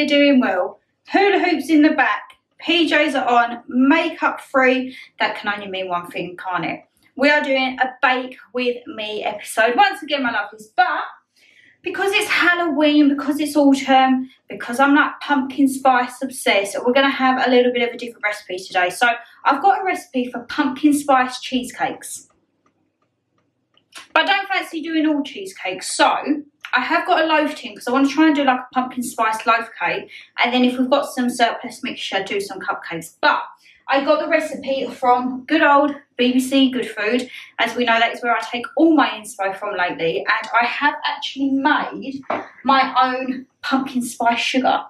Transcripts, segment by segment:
we're doing well. Hula hoops in the back, PJs are on, makeup free. That can only mean one thing, can't it? We are doing a bake with me episode. Once again, my lovelies, but because it's Halloween, because it's autumn, because I'm like pumpkin spice obsessed, we're going to have a little bit of a different recipe today. So I've got a recipe for pumpkin spice cheesecakes. But I don't fancy doing all cheesecakes, so I have got a loaf tin because I want to try and do like a pumpkin spice loaf cake. And then if we've got some surplus mixture, do some cupcakes. But I got the recipe from good old BBC Good Food. As we know, that is where I take all my inspo from lately. And I have actually made my own pumpkin spice sugar,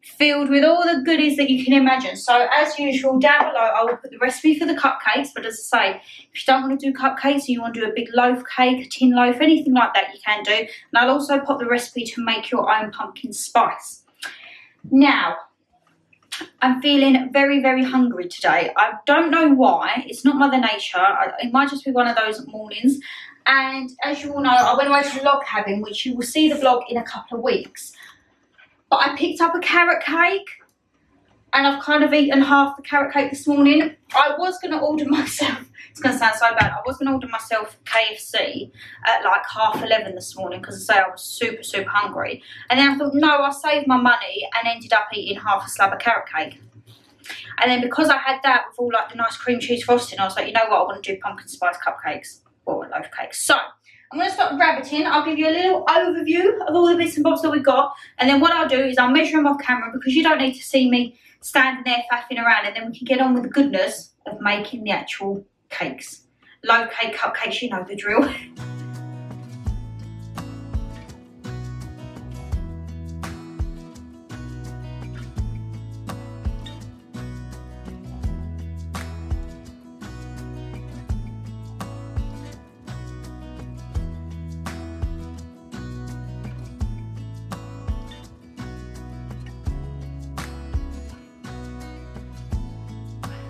filled with all the goodies that you can imagine. So as usual, down below I will put the recipe for the cupcakes. But as I say, if you don't want to do cupcakes and you want to do a big loaf cake, a tin loaf, anything like that, you can do. And I'll also pop the recipe to make your own pumpkin spice. Now, I'm feeling very, very hungry today. I don't know why. It's not Mother Nature. It might just be one of those mornings. And as you all know, I went away to log cabin, which you will see the vlog in a couple of weeks. But I picked up a carrot cake and I've kind of eaten half the carrot cake this morning. I was going to order myself, it's going to sound so bad, I was going to order myself KFC at like 11:30 this morning because I say I was super, super hungry. And then I thought, no, I'll save my money, and ended up eating half a slab of carrot cake. And then because I had that with all like the nice cream cheese frosting, I was like, you know what, I want to do pumpkin spice cupcakes or loaf cakes. So I'm going to start rabbiting. I'll give you a little overview of all the bits and bobs that we've got. And then what I'll do is I'll measure them off camera because you don't need to see me standing there faffing around. And then we can get on with the goodness of making the actual cakes. Loaf cake, cupcakes, you know the drill.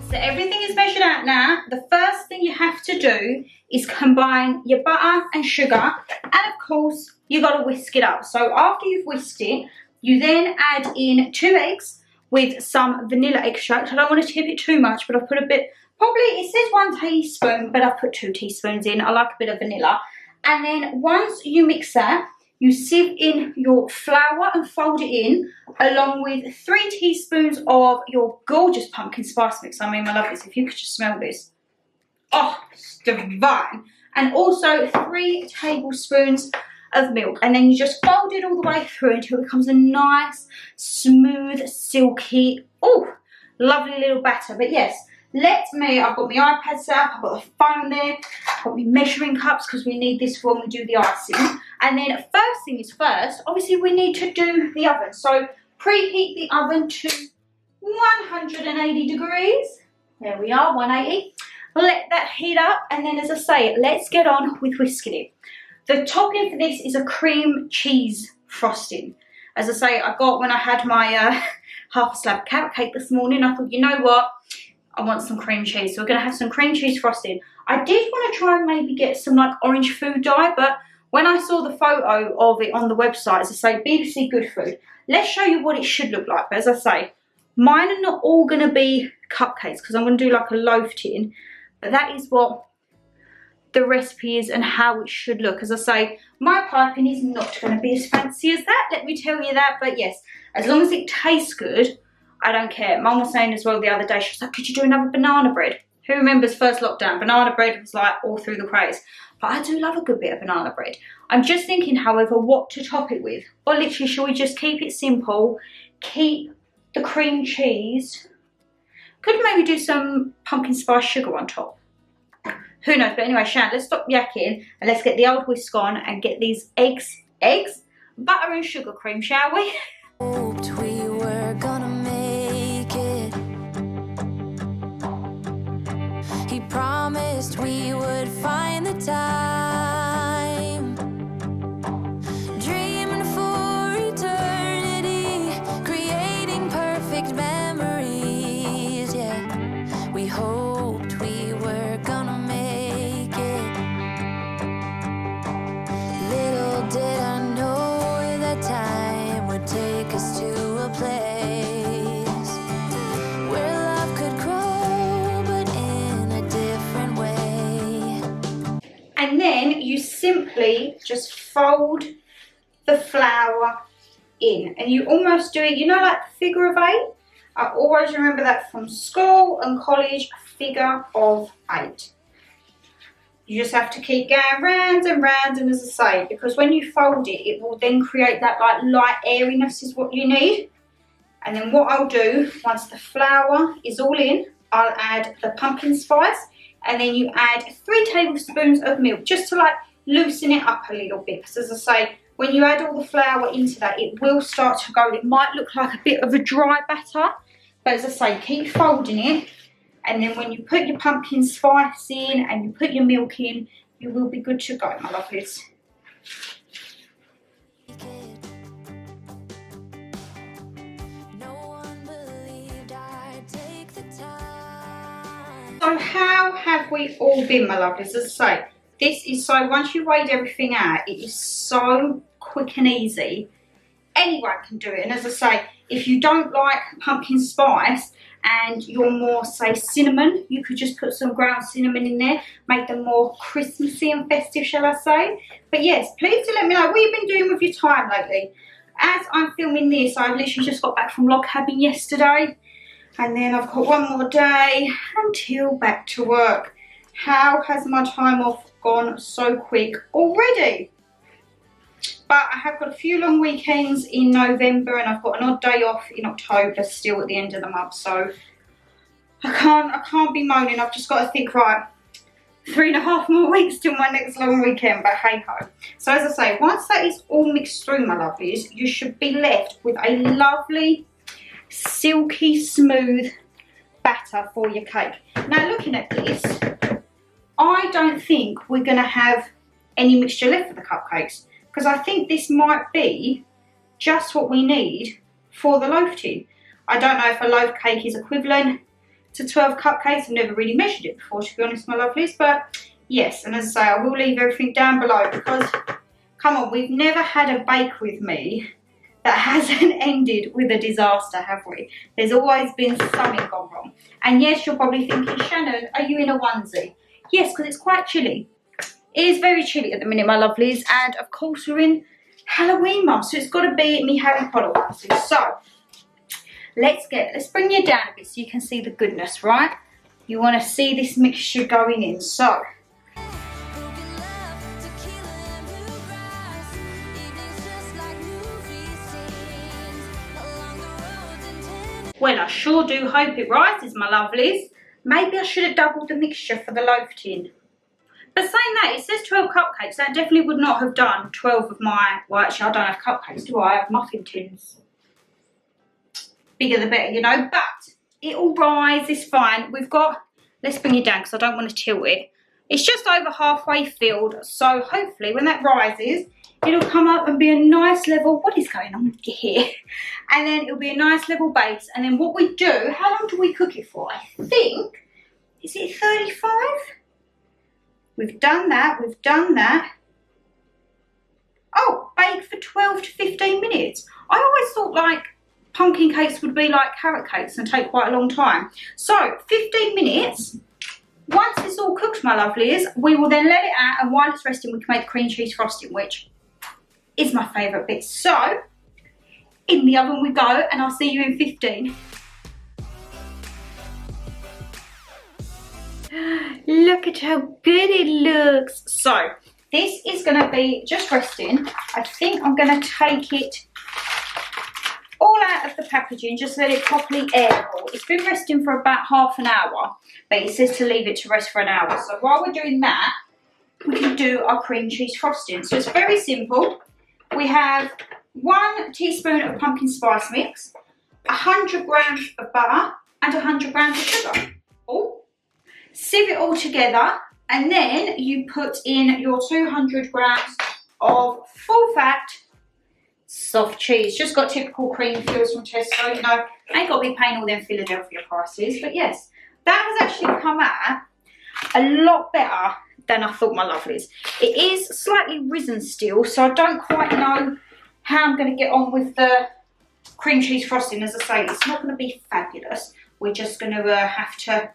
So everything is measured out now. The first thing you have to do is combine your butter and sugar, and of course you got to whisk it up. So after you've whisked it, you then add in 2 eggs with some vanilla extract. I don't want to tip it too much, but I've put a bit, probably it says 1 teaspoon, but I've put 2 teaspoons in. I like a bit of vanilla. And then once you mix that, you sieve in your flour and fold it in, along with 3 teaspoons of your gorgeous pumpkin spice mix. I mean, my lovelies, if you could just smell this. Oh, it's divine. And also 3 tablespoons of milk. And then you just fold it all the way through until it becomes a nice, smooth, silky, oh, lovely little batter. But yes, I've got my iPad set up, I've got the phone there, I've got my measuring cups because we need this for when we do the icing. And then first thing is first, obviously we need to do the oven. So preheat the oven to 180 degrees. There we are, 180. Let that heat up, and then as I say, let's get on with whisking it. The topping for this is a cream cheese frosting. As I say, I got when I had my half a slab carrot cake this morning, I thought, you know what? I want some cream cheese. So we're going to have some cream cheese frosting. I did want to try and maybe get some like orange food dye, but when I saw the photo of it on the website, as I say, BBC Good Food, let's show you what it should look like. But as I say, mine are not all going to be cupcakes because I'm going to do like a loaf tin. But that is what the recipe is and how it should look. As I say, my piping is not going to be as fancy as that, let me tell you that. But yes, as long as it tastes good, I don't care. Mum was saying as well the other day, she was like, could you do another banana bread? Who remembers first lockdown? Banana bread was like all through the craze. But I do love a good bit of banana bread. I'm just thinking, however, what to top it with. Or literally, shall we just keep it simple? Keep the cream cheese. Could maybe do some pumpkin spice sugar on top. Who knows? But anyway, Shan, let's stop yakking and let's get the old whisk on and get these eggs, butter and sugar cream, shall we? Hoped we were gonna make it. He promised we would find the time, dreaming for eternity, creating perfect memories. Yeah, we hoped we were gonna make it. Little did I know that time would take us to a place simply just fold the flour in, and you almost do it, you know, like the figure of 8. I always remember that from school and college, figure of 8. You just have to keep going round and round, and as I say, because when you fold it, it will then create that like light airiness is what you need. And then what I'll do, once the flour is all in, I'll add the pumpkin spice, and then you add 3 tablespoons of milk just to like loosen it up a little bit. Because as I say, when you add all the flour into that, it will start to go. It might look like a bit of a dry batter, but as I say, keep folding it. And then when you put your pumpkin spice in and you put your milk in, you will be good to go, my lovelies. So how have we all been, my lovelies? As I say, this is so, once you weighed everything out, it is so quick and easy. Anyone can do it. And as I say, if you don't like pumpkin spice and you're more, say, cinnamon, you could just put some ground cinnamon in there, make them more Christmassy and festive, shall I say. But yes, please do let me know what you've been doing with your time lately. As I'm filming this, I literally just got back from log cabin yesterday. And then I've got one more day until back to work. How has my time off gone so quick already? But I have got a few long weekends in November, and I've got an odd day off in October still at the end of the month. So I can't be moaning. I've just got to think, right, 3.5 more weeks till my next long weekend, but hey ho. So as I say, once that is all mixed through, my lovelies, you should be left with a lovely, silky smooth batter for your cake. Now looking at this, I don't think we're going to have any mixture left for the cupcakes, because I think this might be just what we need for the loaf tin. I don't know if a loaf cake is equivalent to 12 cupcakes. I've never really measured it before, to be honest, my lovelies, but yes, and as I say, I will leave everything down below, because come on, we've never had a bake with me that hasn't ended with a disaster, have we? There's always been something gone wrong. And yes, you're probably thinking, Shannon, are you in a onesie? Yes, because it's quite chilly. It is very chilly at the minute, my lovelies, and of course we're in Halloween month, so it's got to be me Harry Potter onesie. So let's bring you down a bit so you can see the goodness, right? You want to see this mixture going in, so. Well, I sure do hope it rises, my lovelies. Maybe I should have doubled the mixture for the loaf tin. But saying that, it says 12 cupcakes. That definitely would not have done 12 of my, well actually I don't have cupcakes, do I? I have muffin tins. Bigger the better, you know, but it'll rise, it's fine. We've got, let's bring it down because I don't want to tilt it. It's just over halfway filled, so hopefully when that rises, it'll come up and be a nice level, what is going on here? And then it'll be a nice level base. And then what we do, how long do we cook it for? I think, is it 35? We've done that, we've done that. Oh, bake for 12 to 15 minutes. I always thought like pumpkin cakes would be like carrot cakes and take quite a long time. So 15 minutes. Once it's all cooked, my lovelies, we will then let it out, and while it's resting we can make the cream cheese frosting, which is my favourite bit. So in the oven we go, and I'll see you in 15. Look at how good it looks. So this is going to be just resting. I think I'm going to take it all out of the packaging, just let it properly air cool. It's been resting for about half an hour, but it says to leave it to rest for an hour. So while we're doing that, we can do our cream cheese frosting. So it's very simple. We have 1 teaspoon of pumpkin spice mix, 100 grams of butter, and 100 grams of sugar. Oh. Sieve it all together, and then you put in your 200 grams of full fat soft cheese. Just got typical cream fills from Tesco, you know, ain't got to be paying all them Philadelphia prices. But yes, that has actually come out a lot better than I thought, my lovelies. It is slightly risen still, so I don't quite know how I'm going to get on with the cream cheese frosting. As I say, it's not going to be fabulous. We're just going to have to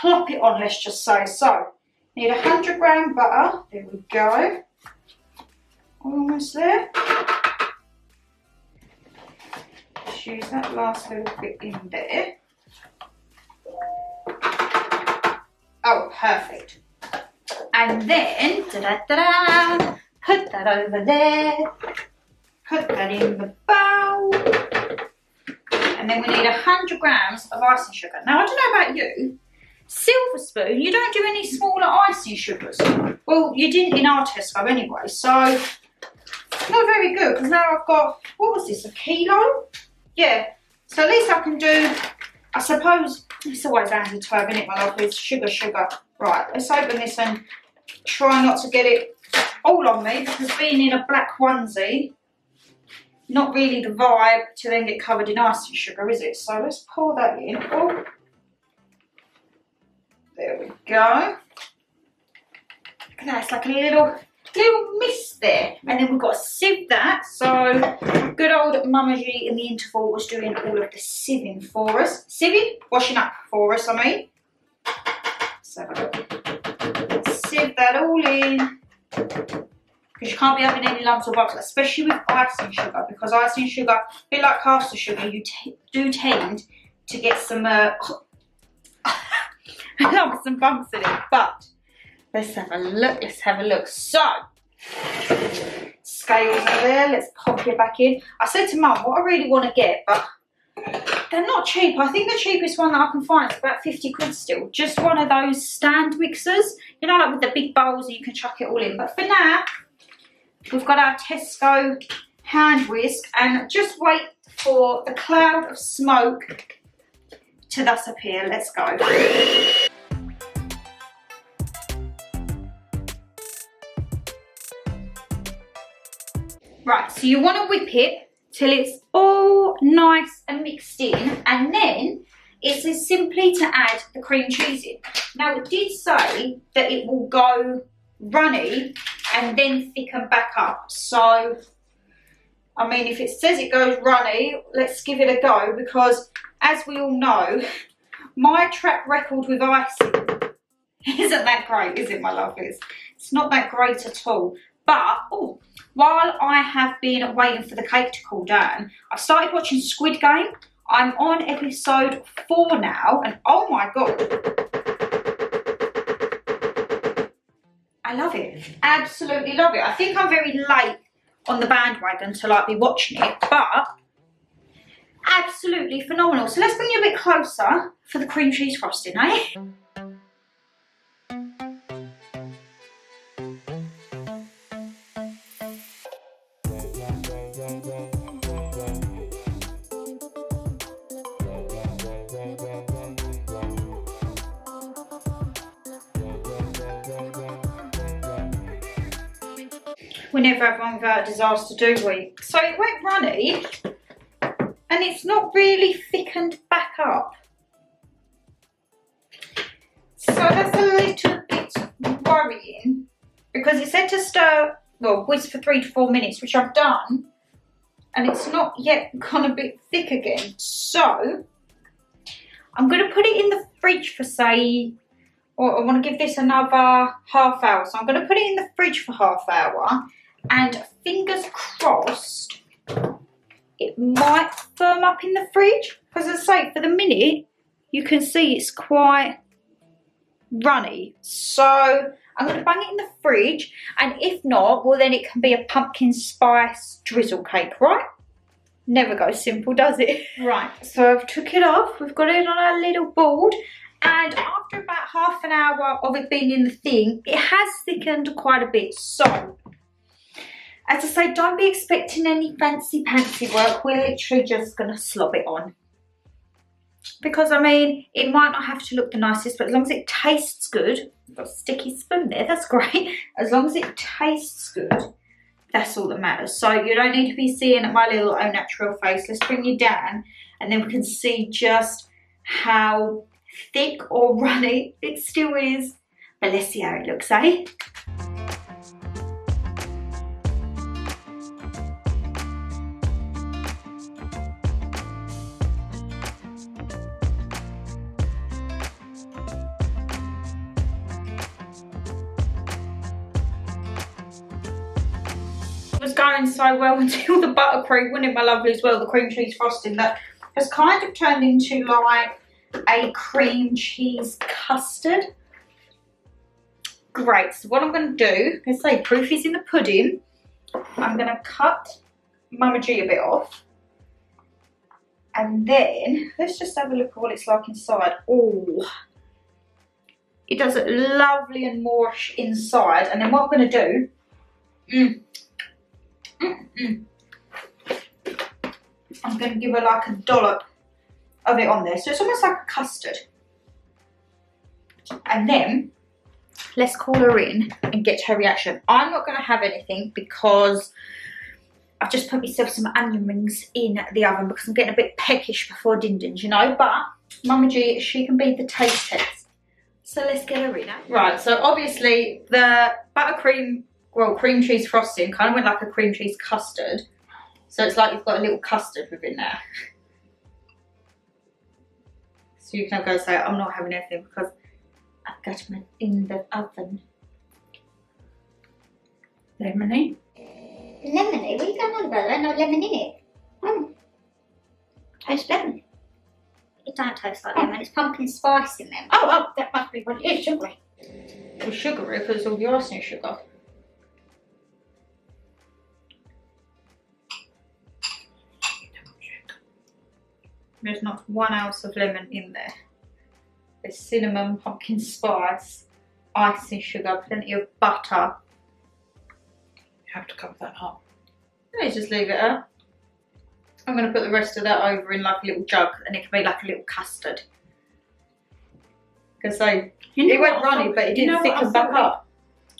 plop it on, let's just say. So, need 100 gram butter, there we go. Almost there. Just use that last little bit in there. Oh, perfect. And then, da-da-da-da, put that over there. Put that in the bowl. And then we need 100 grams of icing sugar. Now, I don't know about you, silver spoon, you don't do any smaller icing sugars. Well, you didn't in our Tesco anyway, so not very good, because now I've got, what was this, a kilo? Yeah, so at least I can do, I suppose, it's always handy to have in it, my love, with sugar. Right, let's open this and try not to get it all on me, because being in a black onesie, not really the vibe to then get covered in icing sugar, is it? So let's pour that in. Oh. There we go. Look at that, it's like a little mist there. And then we've got to sieve that. So good old Mama G in the interval was doing all of the sieving for us. Sieving? Washing up for us, I mean. So sieve that all in. Because you can't be having any lumps or bumps, especially with icing sugar, because icing sugar, a bit like caster sugar, you do tend to get some lumps and bumps in it. But let's have a look. So, scales are there, let's pop it back in. I said to Mum, what I really want to get, but they're not cheap. I think the cheapest one that I can find is about 50 quid still. Just one of those stand mixers, you know, like with the big bowls and you can chuck it all in. But for now, we've got our Tesco hand whisk, and just wait for the cloud of smoke to thus appear. Let's go. Right, so you want to whip it till it's all nice and mixed in, and then it's as simply to add the cream cheese in. Now, it did say that it will go runny and then thicken back up. So, I mean, if it says it goes runny, let's give it a go, because as we all know, my track record with icing isn't that great, is it, my lovelies? It's not that great at all. But, oh, while I have been waiting for the cake to cool down, I've started watching Squid Game. I'm on episode 4 now, and oh my God, I love it. Absolutely love it. I think I'm very late on the bandwagon to like be watching it, but absolutely phenomenal. So let's bring you a bit closer for the cream cheese frosting, eh? We never have one without a disaster, do we? So it went runny, and it's not really thickened back up. So that's a little bit worrying, because it said to stir, well, whisk for 3 to 4 minutes, which I've done, and it's not yet gone a bit thick again. So I'm going to put it in the fridge for, say, or I want to give this another half hour. So I'm going to put it in the fridge for half hour, and fingers crossed it might firm up in the fridge, because as I say, for the minute you can see it's quite runny. So I'm going to bang it in the fridge, and if not, well, then it can be a pumpkin spice drizzle cake, right? Never goes simple, does it? Right, so I've took it off. We've got it on our little board, and after about half an hour of it being in the thing, it has thickened quite a bit. So, as I say, don't be expecting any fancy pantsy work. We're literally just going to slob it on. Because, I mean, it might not have to look the nicest, but as long as it tastes good, I've got a sticky spoon there, that's great. As long as it tastes good, that's all that matters. So you don't need to be seeing my little au natural face. Let's bring you down, and then we can see just how thick or runny it still is. But let's see how it looks, eh? was going so well until the buttercream, wasn't it, my lovely, as well, the cream cheese frosting that has kind of turned into like a cream cheese custard. Great, so what I'm going to do, let's say proof is in the pudding, I'm going to cut Mama G a bit off. And then, let's just have a look at what it's like inside. Oh, it does it lovely and moorish inside. And then what I'm going to do, I'm going to give her like a dollop of it on there. So it's almost like a custard. And then, let's call her in and get her reaction. I'm not going to have anything because I've just put myself some onion rings in the oven because I'm getting a bit peckish before din-dins, you know. But Mama G, she can be the taste test. So let's get her in. Right, so obviously the buttercream, well, cream cheese frosting kind of went like a cream cheese custard. So it's like you've got a little custard within there. So you can go say, I'm not having anything because I've got them in the oven. Lemony? Lemony? What are you going on about? There's no lemon in it. Tastes lemon. It don't taste like lemon. It's pumpkin spice in there. Oh, that must be what it is, sugary. Well, sugary because it's all the arsenic sugar. There's not 1 ounce of lemon in there. There's cinnamon, pumpkin spice, icing sugar, plenty of butter. You have to cover that up. Let's just leave it out. I'm going to put the rest of that over in like a little jug and it can be like a little custard. Because it went runny but it didn't thicken back up.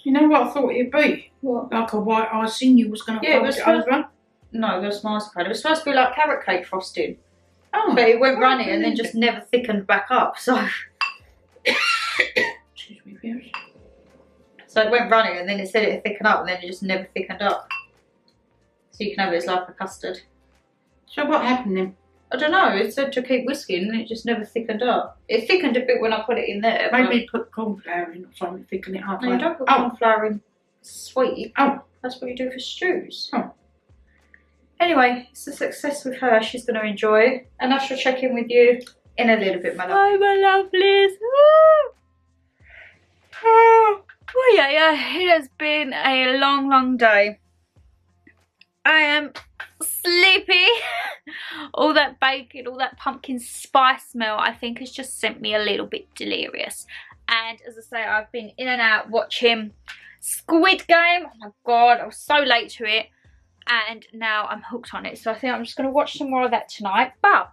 You know what I thought it'd be? What? Like a white icing you was going to fold it over? No, that's mascarpone. It was supposed to be like carrot cake frosting. Oh, but it went runny and then just never thickened back up. So excuse me, viewers. So it went runny and then it said it thickened up and then it just never thickened up. So you can have it as like a custard. So what happened then? I don't know, it said to keep whisking and it just never thickened up. It thickened a bit when I put it in there. Maybe put corn flour in or something, thicken it up. No, you don't put corn flour in sweet. Oh. That's what you do for stews. Oh. Anyway, it's a success with her. She's going to enjoy. And I shall check in with you in a little bit, my love. Hi, my lovelies. Oh, yeah, it has been a long, long day. I am sleepy. All that bacon, all that pumpkin spice smell, I think has just sent me a little bit delirious. And as I say, I've been in and out watching Squid Game. Oh my God, I was so late to it. And now I'm hooked on it. So I think I'm just going to watch some more of that tonight. But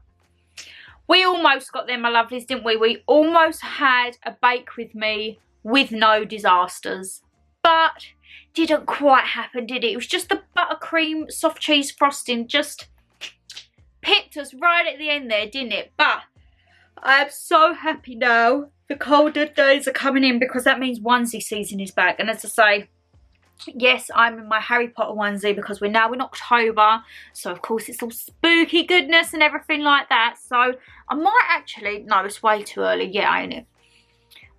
we almost got there, my lovelies, didn't we? We almost had a bake with me with no disasters. But didn't quite happen, did it? It was just the buttercream soft cheese frosting just pipped us right at the end there, didn't it? But I am so happy now. The colder days are coming in because that means onesie season is back. And as I say, yes, I'm in my Harry Potter onesie because we're now in October. So, of course, it's all spooky goodness and everything like that. So, I might actually... No, it's way too early. Yeah, ain't it?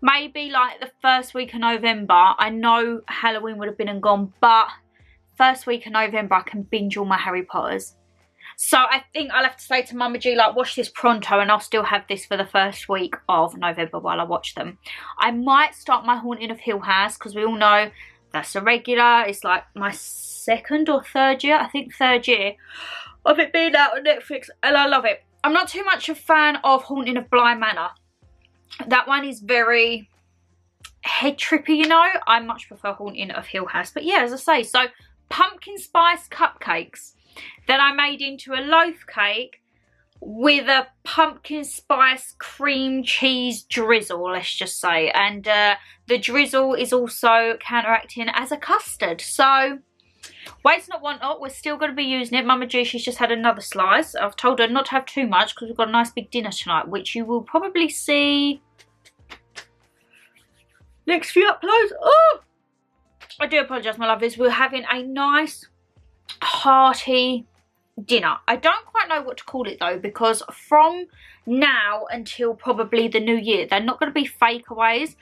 Maybe, like, the first week of November. I know Halloween would have been and gone. But first week of November, I can binge all my Harry Potters. So, I think I'll have to say to Mama G, like, watch this pronto. And I'll still have this for the first week of November while I watch them. I might start my Haunting of Hill House because we all know... That's a regular. It's like my second or third year. I think third year of it being out on Netflix. And I love it. I'm not too much a fan of Haunting of Bly Manor. That one is very head trippy, you know. I much prefer Haunting of Hill House. But yeah, as I say. So pumpkin spice cupcakes that I made into a loaf cake with a pumpkin spice cream cheese drizzle, let's just say. And the drizzle is also counteracting as a custard. So, waste not, want not. We're still going to be using it. Mama G, she's just had another slice. I've told her not to have too much because we've got a nice big dinner tonight, which you will probably see next few uploads. Oh! I do apologise, my lovelies. We're having a nice, hearty dinner. I don't quite know what to call it though, because from now until probably the new year, they're not going to be fakeaways.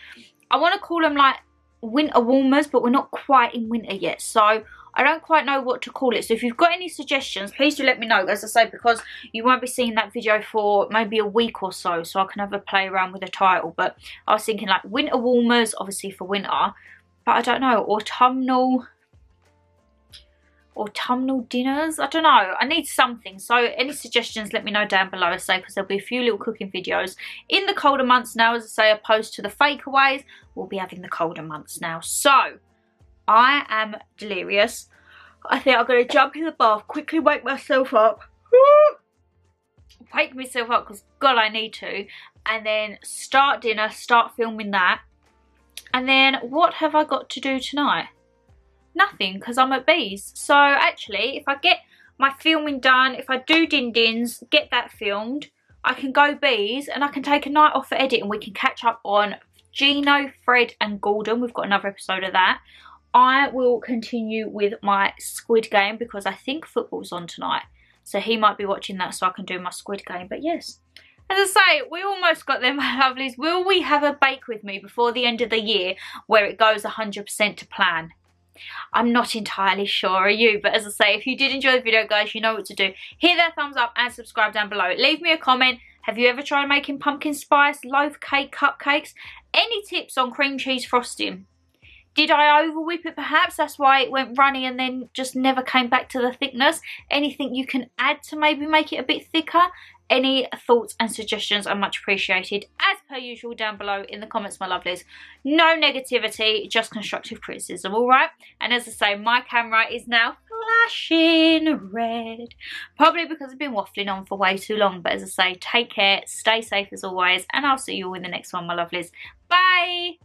I want to call them like winter warmers, but we're not quite in winter yet. So I don't quite know what to call it. So if you've got any suggestions, please do let me know, as I say, because you won't be seeing that video for maybe a week or so, so I can have a play around with the title. But I was thinking like winter warmers, obviously for winter, but I don't know, autumnal dinners, I don't know, I need something. So any suggestions, let me know down below, I say, because there'll be a few little cooking videos in the colder months now, as I say, opposed to the fakeaways. We'll be having the colder months now. So I am delirious. I think I'm going to jump in the bath, quickly wake myself up. Wake myself up, because God, I need to. And then start dinner, start filming that. And then what have I got to do tonight? Nothing, because I'm at Bees. So actually, if I get my filming done, if I do din-dins, get that filmed, I can go Bees and I can take a night off for edit and we can catch up on Gino, Fred and Gordon. We've got another episode of that. I will continue with my Squid Game because I think football's on tonight. So he might be watching that so I can do my Squid Game. But yes, as I say, we almost got there, my lovelies. Will we have a bake with me before the end of the year where it goes 100% to plan? I'm not entirely sure, are you? But as I say, if you did enjoy the video, guys, you know what to do. Hit that thumbs up and subscribe down below. Leave me a comment. Have you ever tried making pumpkin spice, loaf cake, cupcakes? Any tips on cream cheese frosting? Did I over whip it perhaps? That's why it went runny and then just never came back to the thickness. Anything you can add to maybe make it a bit thicker? Any thoughts and suggestions are much appreciated, as per usual, down below in the comments, my lovelies. No negativity, just constructive criticism, alright? And as I say, my camera is now flashing red. Probably because I've been waffling on for way too long. But as I say, take care, stay safe as always, and I'll see you all in the next one, my lovelies. Bye!